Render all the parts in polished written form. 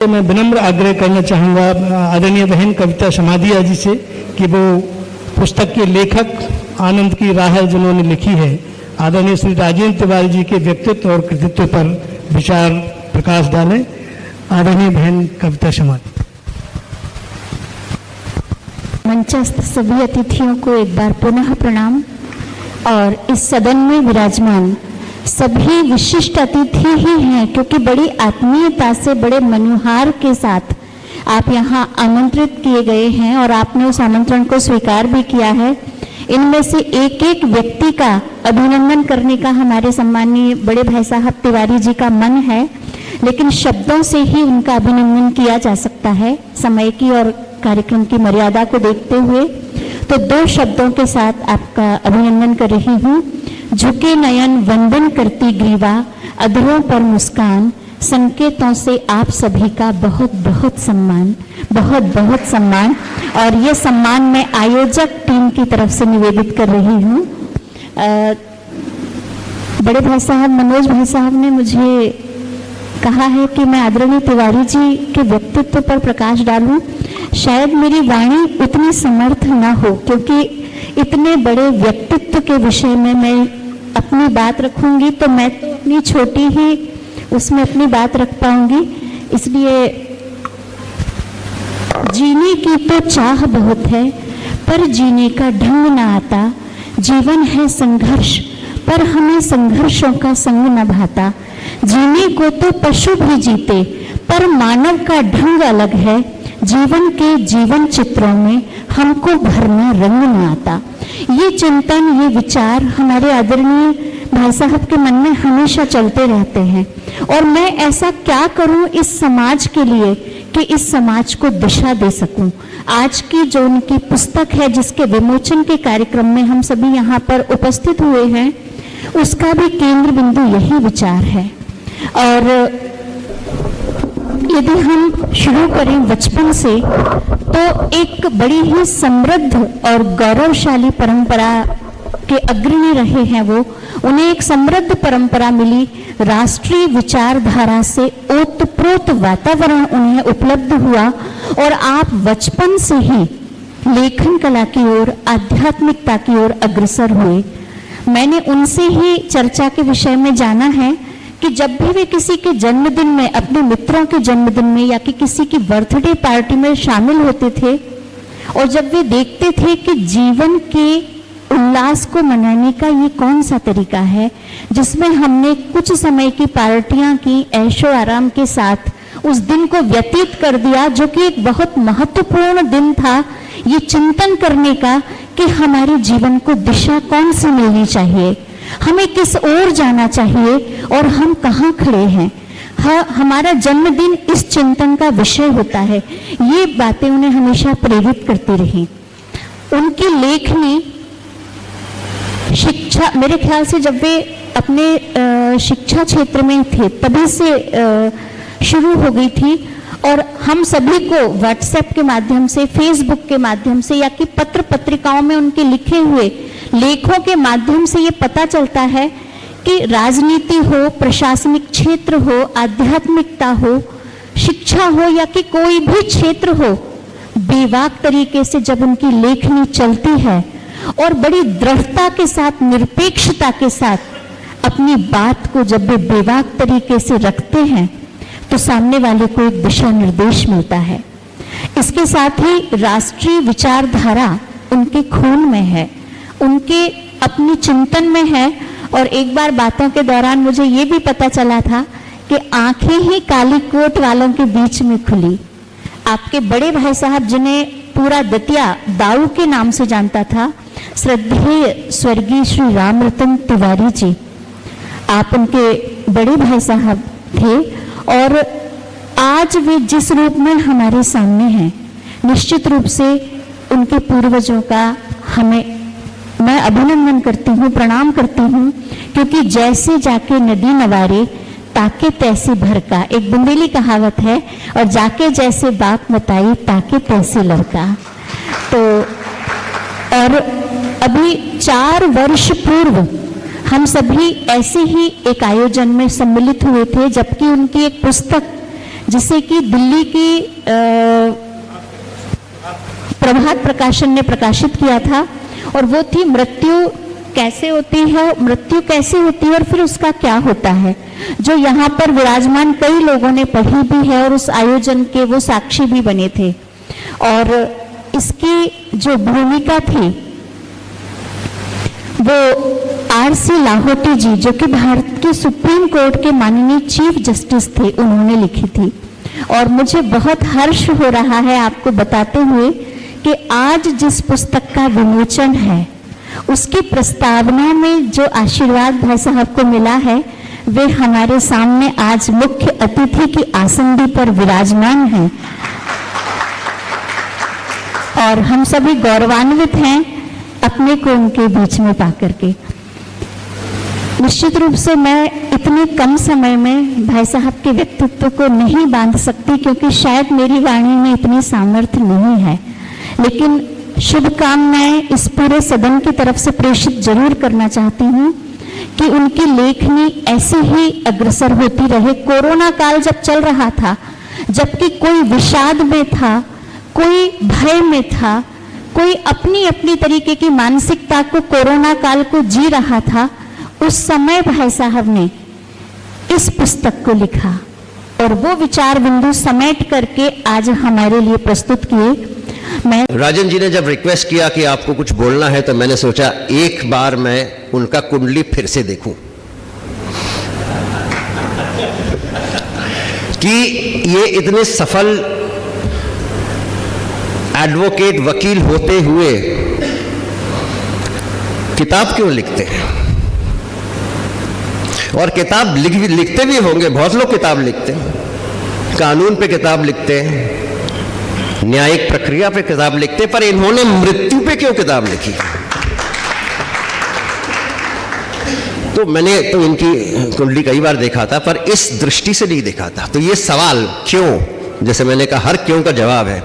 मैं विनम्र आग्रह करना चाहूँगा आदरणीय बहन कविता समाधिया जी से कि वो पुस्तक के लेखक आनंद की राह जिन्होंने लिखी है, आदरणीय श्री राजेंद्र तिवारी जी के व्यक्तित्व और कृतित्व पर विचार प्रकाश डालें। आदरणीय बहन कविता समाधि। मंचस्थ सभी अतिथियों को एक बार पुनः प्रणाम और इस सदन में विराजमान सभी विशिष्ट अतिथि ही हैं, क्योंकि बड़ी आत्मीयता से बड़े मनुहार के साथ आप यहाँ आमंत्रित किए गए हैं और आपने उस आमंत्रण को स्वीकार भी किया है। इनमें से एक एक व्यक्ति का अभिनंदन करने का हमारे सम्मानीय बड़े भाई साहब तिवारी जी का मन है, लेकिन शब्दों से ही उनका अभिनंदन किया जा सकता है समय की और कार्यक्रम की मर्यादा को देखते हुए। तो दो शब्दों के साथ आपका अभिनंदन कर रही हूँ। झुके नयन वंदन करती ग्रीवा, अधरों पर मुस्कान, संकेतों से आप सभी का बहुत बहुत सम्मान, बहुत बहुत सम्मान। और ये सम्मान मैं आयोजक टीम की तरफ से निवेदित कर रही हूँ। बड़े भाई साहब मनोज भाई साहब ने मुझे कहा है कि मैं आदरणीय तिवारी जी के व्यक्तित्व पर प्रकाश डालूं। शायद मेरी वाणी उतनी समर्थ ना हो, क्योंकि इतने बड़े व्यक्तित्व के विषय में मैं अपनी बात रखूंगी तो मैं तो अपनी छोटी ही उसमें अपनी बात रख पाऊंगी। इसलिए जीने की तो चाह बहुत है पर जीने का ढंग ना आता। जीवन है संघर्ष पर हमें संघर्षों का संग न भाता। जीने को तो पशु भी जीते पर मानव का ढंग अलग है। जीवन के जीवन चित्रों में हमको भरना रंग न आता। ये चिंतन, ये विचार हमारे आदरणीय भाई साहब के मन में हमेशा चलते रहते हैं। और मैं ऐसा क्या करूं इस समाज के लिए कि इस समाज को दिशा दे सकूं। आज की जो उनकी पुस्तक है, जिसके विमोचन के कार्यक्रम में हम सभी यहाँ पर उपस्थित हुए हैं, उसका भी केंद्र बिंदु यही विचार है। और यदि हम शुरू करें बचपन से, तो एक बड़ी ही समृद्ध और गौरवशाली परंपरा के अग्रणी रहे हैं वो। उन्हें एक समृद्ध परंपरा मिली, राष्ट्रीय विचारधारा से ओतप्रोत वातावरण उन्हें उपलब्ध हुआ और आप बचपन से ही लेखन कला की ओर, आध्यात्मिकता की ओर अग्रसर हुए। मैंने उनसे ही चर्चा के विषय में जाना है कि जब भी वे किसी के जन्मदिन में, अपने मित्रों के जन्मदिन में या कि किसी की बर्थडे पार्टी में शामिल होते थे और जब वे देखते थे कि जीवन के उल्लास को मनाने का ये कौन सा तरीका है जिसमें हमने कुछ समय की पार्टियां की, ऐशो आराम के साथ उस दिन को व्यतीत कर दिया, जो कि एक बहुत महत्वपूर्ण दिन था ये चिंतन करने का कि हमारे जीवन को दिशा कौन सी मिलनी चाहिए, हमें किस ओर जाना चाहिए और हम कहाँ खड़े हैं। हमारा जन्मदिन इस चिंतन का विषय होता है। ये बातें उन्हें हमेशा प्रेरित करती रही। उनकी लेखनी शिक्षा, मेरे ख्याल से जब वे अपने शिक्षा क्षेत्र में थे तभी से शुरू हो गई थी। और हम सभी को व्हाट्सएप के माध्यम से, फेसबुक के माध्यम से या कि पत्र पत्रिकाओं में उनके लिखे हुए लेखों के माध्यम से ये पता चलता है कि राजनीति हो, प्रशासनिक क्षेत्र हो, आध्यात्मिकता हो, शिक्षा हो या कि कोई भी क्षेत्र हो, बेबाक तरीके से जब उनकी लेखनी चलती है और बड़ी दृढ़ता के साथ, निरपेक्षता के साथ अपनी बात को जब वे बेबाक तरीके से रखते हैं तो सामने वाले को एक दिशा निर्देश मिलता है। इसके साथ ही राष्ट्रीय विचारधारा उनके खून में है, उनके अपनी चिंतन में है। और एक बार बातों के दौरान मुझे ये भी पता चला था कि आंखें ही काली कोट वालों के बीच में खुली। आपके बड़े भाई साहब, जिन्हें पूरा दतिया दाऊ के नाम से जानता था, श्रद्धेय स्वर्गीय श्री रामरतन तिवारी जी, आप उनके बड़े भाई साहब थे। और आज वे जिस रूप में हमारे सामने हैं, निश्चित रूप से उनके पूर्वजों का मैं अभिनंदन करती हूँ, प्रणाम करती हूँ। क्योंकि जैसे जाके नदी नवारे ताके तैसे भरका, एक बुंदेली कहावत है, और जाके जैसे बात बताई ताके तैसे लड़का। तो और अभी 4 वर्ष पूर्व हम सभी ऐसे ही एक आयोजन में सम्मिलित हुए थे, जबकि उनकी एक पुस्तक जिसे कि दिल्ली की प्रभात प्रकाशन ने प्रकाशित किया था, और वो थी मृत्यु कैसे होती है, मृत्यु कैसे होती है और फिर उसका क्या होता है, जो यहाँ पर विराजमान कई लोगों ने पढ़ी भी है और उस आयोजन के वो साक्षी भी बने थे। और इसकी जो भूमिका थी वो R.C. लाहोटी जी, जो कि भारत के सुप्रीम कोर्ट के माननीय चीफ जस्टिस थे, उन्होंने लिखी थी। और मुझे बहुत हर्ष हो रहा है आपको बताते हुए कि आज जिस पुस्तक का विमोचन है उसकी प्रस्तावना में जो आशीर्वाद भाई साहब को मिला है वे हमारे सामने आज मुख्य अतिथि की आसंदी पर विराजमान हैं, और हम सभी गौरवान्वित हैं अपने को उनके बीच में पाकर के। निश्चित रूप से मैं इतने कम समय में भाई साहब के व्यक्तित्व को नहीं बांध सकती, क्योंकि शायद मेरी वाणी में इतनी सामर्थ्य नहीं है, लेकिन शुभकामनाएं इस पूरे सदन की तरफ से प्रेषित जरूर करना चाहती हूँ कि उनकी लेखनी ऐसे ही अग्रसर होती रहे। कोरोना काल जब चल रहा था, जबकि कोई विषाद में था, कोई भय में था, कोई अपनी अपनी तरीके की मानसिकता को कोरोना काल को जी रहा था, उस समय भाई साहब ने इस पुस्तक को लिखा और वो विचार बिंदु समेट करके आज हमारे लिए प्रस्तुत किए। मैं राजन जी ने जब रिक्वेस्ट किया कि आपको कुछ बोलना है, तो मैंने सोचा एक बार मैं उनका कुंडली फिर से देखूं कि ये इतने सफल एडवोकेट, वकील होते हुए किताब क्यों लिखते हैं। और किताब लिखते भी होंगे, बहुत लोग किताब लिखते हैं, कानून पे किताब लिखते हैं, न्यायिक प्रक्रिया पे किताब लिखते, पर इन्होंने मृत्यु पे क्यों किताब लिखी। तो मैंने तो इनकी कुंडली कई बार देखा था, पर इस दृष्टि से नहीं देखा था। तो ये सवाल क्यों, जैसे मैंने कहा, हर क्यों का जवाब है।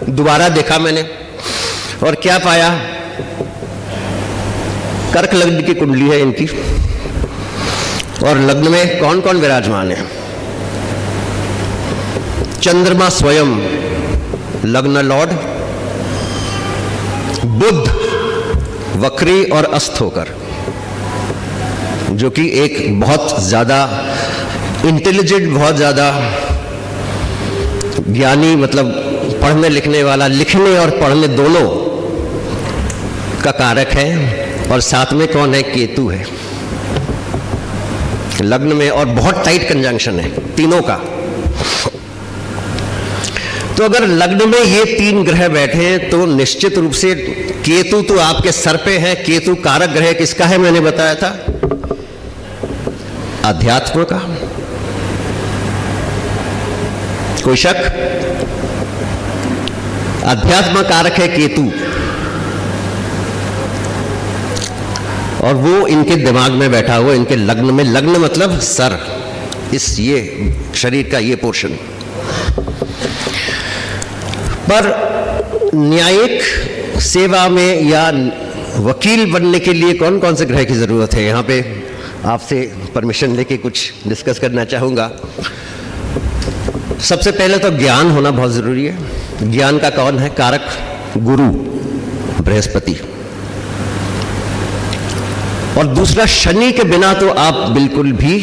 दोबारा देखा मैंने और क्या पाया, कर्क लग्न की कुंडली है इनकी, और लग्न में कौन कौन विराजमान है। चंद्रमा स्वयं लग्न लॉर्ड, बुध वक्री और अस्त होकर, जो कि एक बहुत ज्यादा इंटेलिजेंट, बहुत ज्यादा ज्ञानी, मतलब पढ़ने लिखने वाला, लिखने और पढ़ने दोनों का कारक है। और साथ में कौन है, केतु है लग्न में, और बहुत टाइट कंजंक्शन है तीनों का। तो अगर लग्न में ये तीन ग्रह बैठे तो निश्चित रूप से केतु तो आपके सर पे है। केतु कारक ग्रह किसका है, मैंने बताया था, अध्यात्म का। कोई शक, अध्यात्म कारक है केतु, और वो इनके दिमाग में बैठा हुआ, इनके लग्न में। लग्न मतलब सर, इस ये शरीर का ये पोर्शन। पर न्यायिक सेवा में या वकील बनने के लिए कौन कौन से ग्रह की जरूरत है, यहाँ पे आपसे परमिशन लेके कुछ डिस्कस करना चाहूँगा। सबसे पहले तो ज्ञान होना बहुत ज़रूरी है। ज्ञान का कौन है कारक, गुरु बृहस्पति। और दूसरा, शनि के बिना तो आप बिल्कुल भी,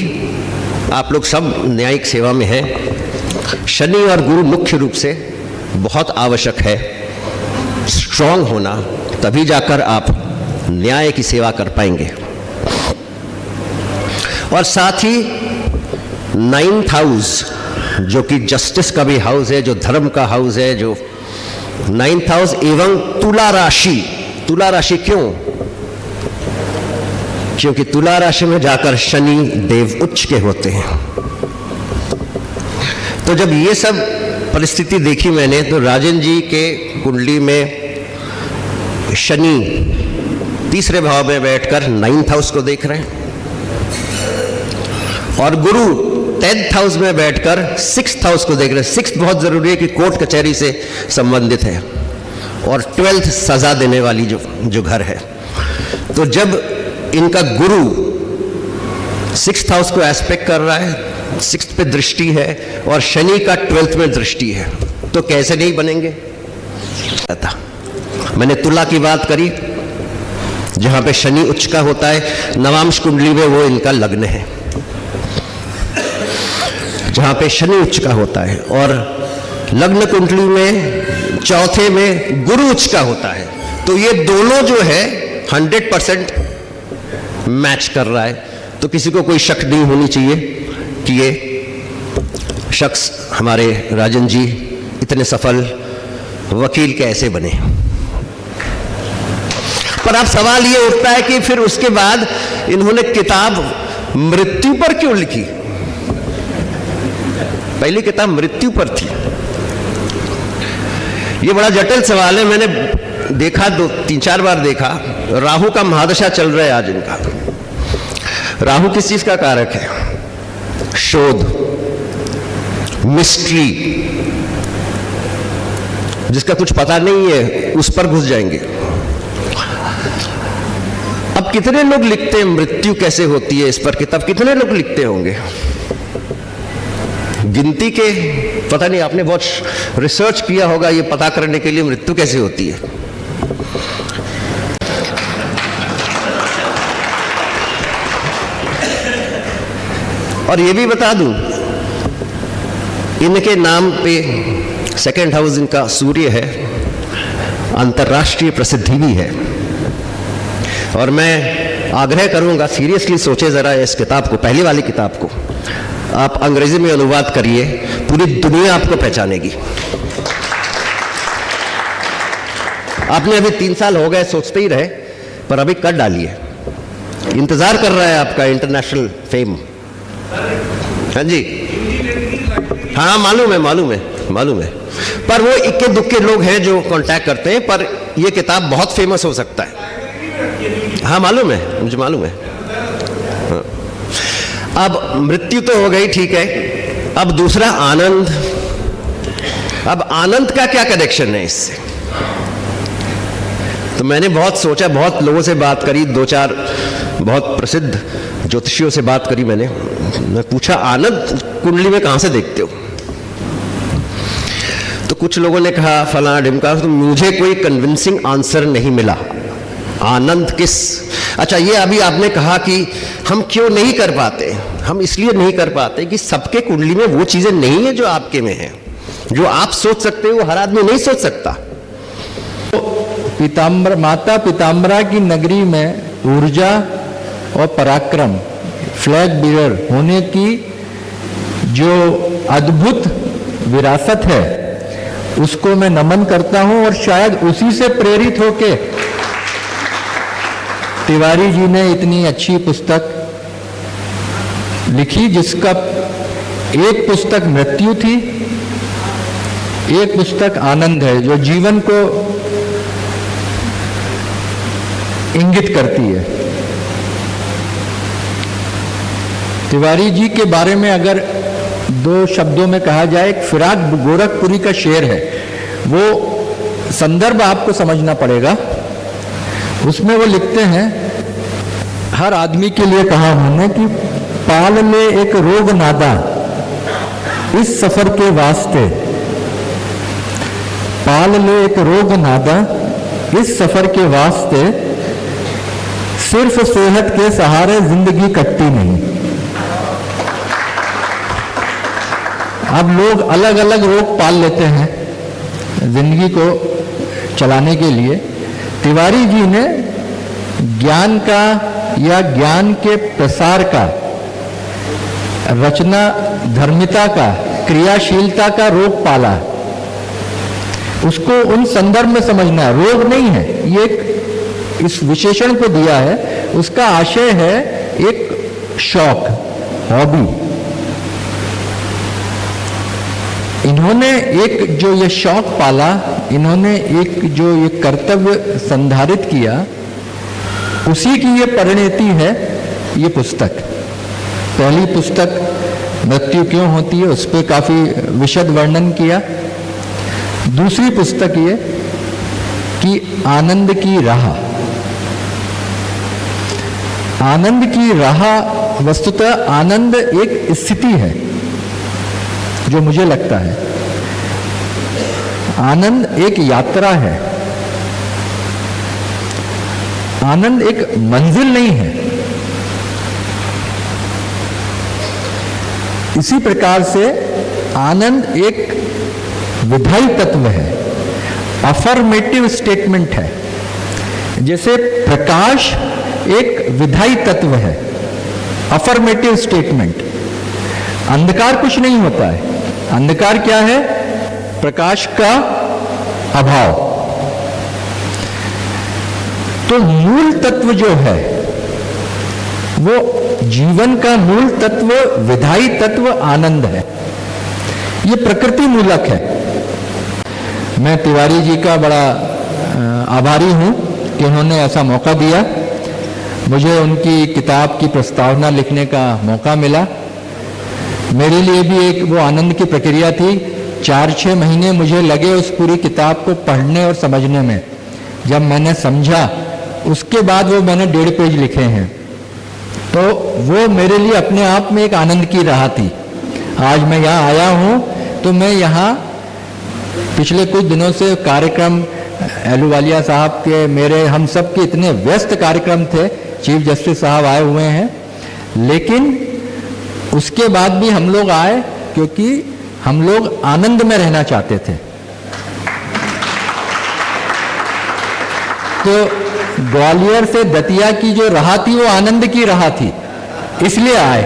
आप लोग सब न्यायिक सेवा में हैं। शनि और गुरु मुख्य रूप से बहुत आवश्यक है, स्ट्रांग होना, तभी जाकर आप न्याय की सेवा कर पाएंगे। और साथ ही 9th हाउस, जो कि जस्टिस का भी हाउस है, जो धर्म का हाउस है, जो 9th हाउस एवं तुला राशि। तुला राशि क्यों, क्योंकि तुला राशि में जाकर शनि देव उच्च के होते हैं। तो जब ये सब परिस्थिति देखी मैंने, तो राजन जी के कुंडली में शनि तीसरे भाव में बैठकर 9th हाउस को देख रहे हैं, और गुरु 10th हाउस में बैठकर 6th हाउस को देख रहे हैं। 6th बहुत जरूरी है कि कोर्ट कचहरी से संबंधित है, और 12th सजा देने वाली जो घर है। तो जब इनका गुरु 6th हाउस को एस्पेक्ट कर रहा है, 6th पे दृष्टि है और शनि का 12th में दृष्टि है, तो कैसे नहीं बनेंगे? मैंने तुला की बात करी, जहां पे शनि उच्च का होता है, नवांश कुंडली में वो इनका लग्न है, जहां पे शनि उच्च का होता है, और लग्न कुंडली में चौथे में गुरु उच्च का होता है। तो ये दोनों जो है 100% मैच कर रहा है। तो किसी को कोई शक नहीं होनी चाहिए कि ये शख्स हमारे राजन जी इतने सफल वकील कैसे बने। पर अब सवाल ये उठता है कि फिर उसके बाद इन्होंने किताब मृत्यु पर क्यों लिखी? पहली किताब मृत्यु पर थी। ये बड़ा जटिल सवाल है। मैंने देखा, 2-3-4 बार देखा। राहु का महादशा चल रहा है आज इनका। राहु किस चीज का कारक है? शोध, मिस्ट्री, जिसका कुछ पता नहीं है उस पर घुस जाएंगे। अब कितने लोग लिखते हैं मृत्यु कैसे होती है, इस पर किताब कितने लोग लिखते होंगे? गिनती के पता नहीं। आपने बहुत रिसर्च किया होगा ये पता करने के लिए मृत्यु कैसे होती है। और ये भी बता दूं, इनके नाम पे 2nd हाउस इनका सूर्य है, अंतर्राष्ट्रीय प्रसिद्धि भी है। और मैं आग्रह करूंगा, सीरियसली सोचे जरा इस किताब को, पहली वाली किताब को आप अंग्रेजी में अनुवाद करिए, पूरी दुनिया आपको पहचानेगी। आपने अभी 3 साल हो गए सोचते ही रहे, पर अभी कर डालिए। इंतजार कर रहा है आपका इंटरनेशनल फेम। हाँ जी, हाँ मालूम है। पर वो इक्के दुक्के लोग हैं जो कांटेक्ट करते हैं, पर ये किताब बहुत फेमस हो सकता है। हाँ मालूम है, मुझे मालूम है। हाँ। अब मृत्यु तो हो गई, ठीक है। अब दूसरा आनंद। अब आनंद का क्या कनेक्शन है इससे? तो मैंने बहुत सोचा, बहुत लोगों से बात करी, 2-4 बहुत प्रसिद्ध ज्योतिषियों से बात करी मैंने पूछा आनंद कुंडली में कहां से देखते हो? तो कुछ लोगों ने कहा फलाना ढिमका। तो मुझे कोई कन्विंसिंग आंसर नहीं मिला। आनंद किस? अच्छा, ये अभी आपने कहा कि हम क्यों नहीं कर पाते। हम इसलिए नहीं कर पाते कि सबके कुंडली में वो चीजें नहीं है जो आपके में है। जो आप सोच सकते हो वो हर आदमी नहीं सोच सकता। माता पिताम्बरा की नगरी में ऊर्जा और पराक्रम, फ्लैग बीरर होने की जो अद्भुत विरासत है उसको मैं नमन करता हूं। और शायद उसी से प्रेरित होके तिवारी जी ने इतनी अच्छी पुस्तक लिखी, जिसका एक पुस्तक मृत्यु थी, एक पुस्तक आनंद है, जो जीवन को इंगित करती है। तिवारी जी के बारे में अगर 2 शब्दों में कहा जाए, एक फिराक गोरखपुरी का शेर है, वो संदर्भ आपको समझना पड़ेगा। उसमें वो लिखते हैं, हर आदमी के लिए कहा उन्होंने कि पाल ले एक रोग नादा इस सफर के वास्ते, पाल ले एक रोग नादा इस सफर के वास्ते, सिर्फ सेहत के सहारे जिंदगी कटती नहीं। अब लोग अलग अलग रोग पाल लेते हैं जिंदगी को चलाने के लिए। तिवारी जी ने ज्ञान का या ज्ञान के प्रसार का, रचना धर्मिता का, क्रियाशीलता का रोग पाला। उसको उन संदर्भ में समझना है, रोग नहीं है ये, एक इस विशेषण को दिया है। उसका आशय है एक शौक, हॉबी। इन्होंने एक जो ये शौक पाला, इन्होंने एक जो ये कर्तव्य संधारित किया, उसी की ये परिणति है ये पुस्तक। पहली पुस्तक मृत्यु क्यों होती है, उस पर काफी विशद वर्णन किया। दूसरी पुस्तक ये कि आनंद की राह। आनंद की राह, वस्तुतः आनंद एक स्थिति है। जो मुझे लगता है, आनंद एक यात्रा है, आनंद एक मंजिल नहीं है। इसी प्रकार से आनंद एक विधायी तत्व है, अफर्मेटिव स्टेटमेंट है। जैसे प्रकाश एक विधायी तत्व है, अफर्मेटिव स्टेटमेंट। अंधकार कुछ नहीं होता है। अंधकार क्या है? प्रकाश का अभाव। तो मूल तत्व जो है वो जीवन का मूल तत्व, विधायी तत्व आनंद है। ये प्रकृति मूलक है। मैं तिवारी जी का बड़ा आभारी हूं कि उन्होंने ऐसा मौका दिया, मुझे उनकी किताब की प्रस्तावना लिखने का मौका मिला। मेरे लिए भी एक वो आनंद की प्रक्रिया थी। 4-6 महीने मुझे लगे उस पूरी किताब को पढ़ने और समझने में। जब मैंने समझा उसके बाद वो मैंने 1.5 पेज लिखे हैं। तो वो मेरे लिए अपने आप में एक आनंद की राह थी। आज मैं यहाँ आया हूँ तो मैं यहाँ पिछले कुछ दिनों से कार्यक्रम एलूवालिया साहब के, मेरे, हम सब के इतने व्यस्त कार्यक्रम थे, चीफ जस्टिस साहब आए हुए हैं, लेकिन उसके बाद भी हम लोग आए क्योंकि हम लोग आनंद में रहना चाहते थे। तो ग्वालियर से दतिया की जो राह थी वो आनंद की राह थी, इसलिए आए।